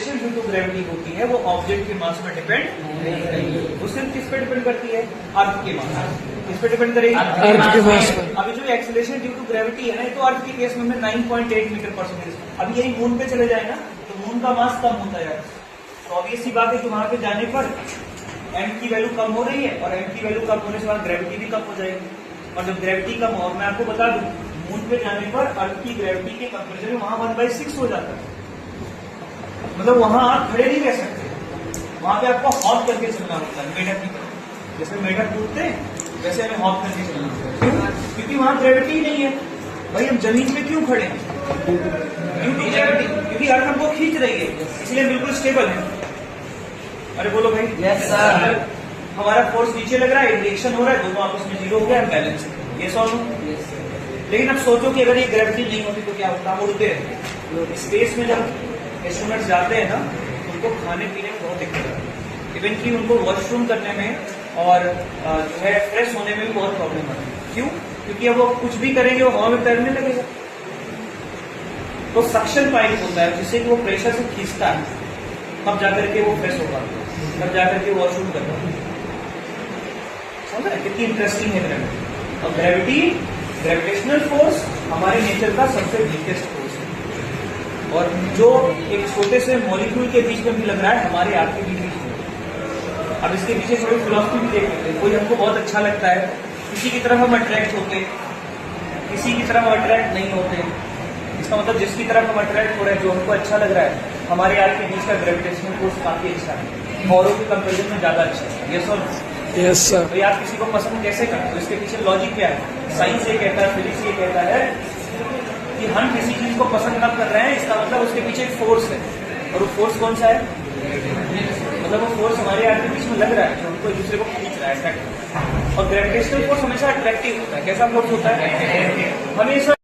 Due to gravity होती है वो ऑब्जेक्ट के मास पर डिपेंड नहीं करेगी, वो सिर्फ किस पे डिपेंड करती है, अर्थ के मास। किस पे डिपेंड करेगी, अर्थ के मास पर। अभी जो एक्सेलरेशन ड्यू टू ग्रेविटी है ना, ये तो अर्थ के केस में 9.8 मीटर पर सेकेंड। अभी यही मून पे चले जाए ना तो मून का मास कम होता है, तो ऑब्वियस सी बात है कि वहां पे जाने पर एम की वैल्यू कम हो रही है, और एम की वैल्यू कम होने से वहां ग्रेविटी भी कम हो जाएगी। और जब ग्रेविटी कम हो, मैं आपको बता दूं, मून पे जाने पर अर्थ की ग्रेविटी के कंपेरिजन में वहां 1/6 हो जाता है। मतलब वहां आप खड़े नहीं रह सकते, वहां पे आपको हॉप करके चलना होता है, मेढक की तरह। जैसे मेढक कूदते हैं वैसे हमें हॉप करके चलना होता है। क्यों? क्योंकि वहां ग्रेविटी ही नहीं है। भाई हम जमीन पे क्यों खड़े हैं? क्योंकि ग्रेविटी, क्योंकि अर्थ हमको खींच रही है, इसलिए बिल्कुल स्टेबल है। अरे बोलो भाई। Yes sir. हमारा फोर्स नीचे लग रहा है, रिएक्शन हो रहा है, दोनों आपस में 0 हो गया, हम बैलेंस है। ये सॉल्व। लेकिन अब सोचो कि अगर ये ग्रेविटी नहीं होती तो क्या होता, हम उड़ते हैं स्पेस में। जब एस्ट्रोनॉट्स जाते हैं ना तो उनको खाने पीने में बहुत दिक्कत आती है, इवन की उनको वॉशरूम करने में और जो है फ्रेश होने में भी बहुत प्रॉब्लम आती है। क्यों? क्योंकि अब वो कुछ भी करेंगे वो हवा में तैरने लगेगा। तो सक्शन पाइप होता है जिससे कि वो प्रेशर से खींचता है, तब जाकर के वो फ्रेश होगा, तब जाकर के वॉशरूम करता है। समझ रहे कितनी इंटरेस्टिंग है ग्रेविटी। और ग्रेविटी, ग्रेविटेशनल फोर्स हमारे नेचर का सबसे वीकेस्ट फोर्स है, और जो एक छोटे से मॉलिक्यूल के बीच में भी लग रहा है, हमारे आप के भी बीच में। अब इसके पीछे थोड़ी फिलॉसफी भी देख लेते हैं। कोई हमको बहुत अच्छा लगता है, किसी की तरफ हम अट्रैक्ट होते, किसी की तरफ अट्रैक्ट नहीं होते। इसका मतलब जिसकी तरफ हम अट्रैक्ट हो रहे हैं, जो हमको अच्छा लग रहा है, हमारे आप के बीच का ग्रेविटेशनल फोर्स काफी अच्छा है, औरों के कंपेरिजन में ज्यादा अच्छा है। ये सब यस सर। तो आप किसी को पसंद कैसे करते हो, इसके पीछे लॉजिक क्या है? साइंस ये कहता है, फिजिक्स ये कहता है कि हम किसी चीज को पसंद न कर रहे हैं, इसका मतलब उसके पीछे एक फोर्स है, और वो फोर्स कौन सा है? मतलब वो फोर्स हमारे आप के बीच में लग रहा है, जो हमको एक दूसरे को खींच रहा है, अट्रैक्ट। और ग्रेविटेशनल फोर्स हमेशा अट्रैक्टिव होता है। कैसा फोर्स होता है? हमेशा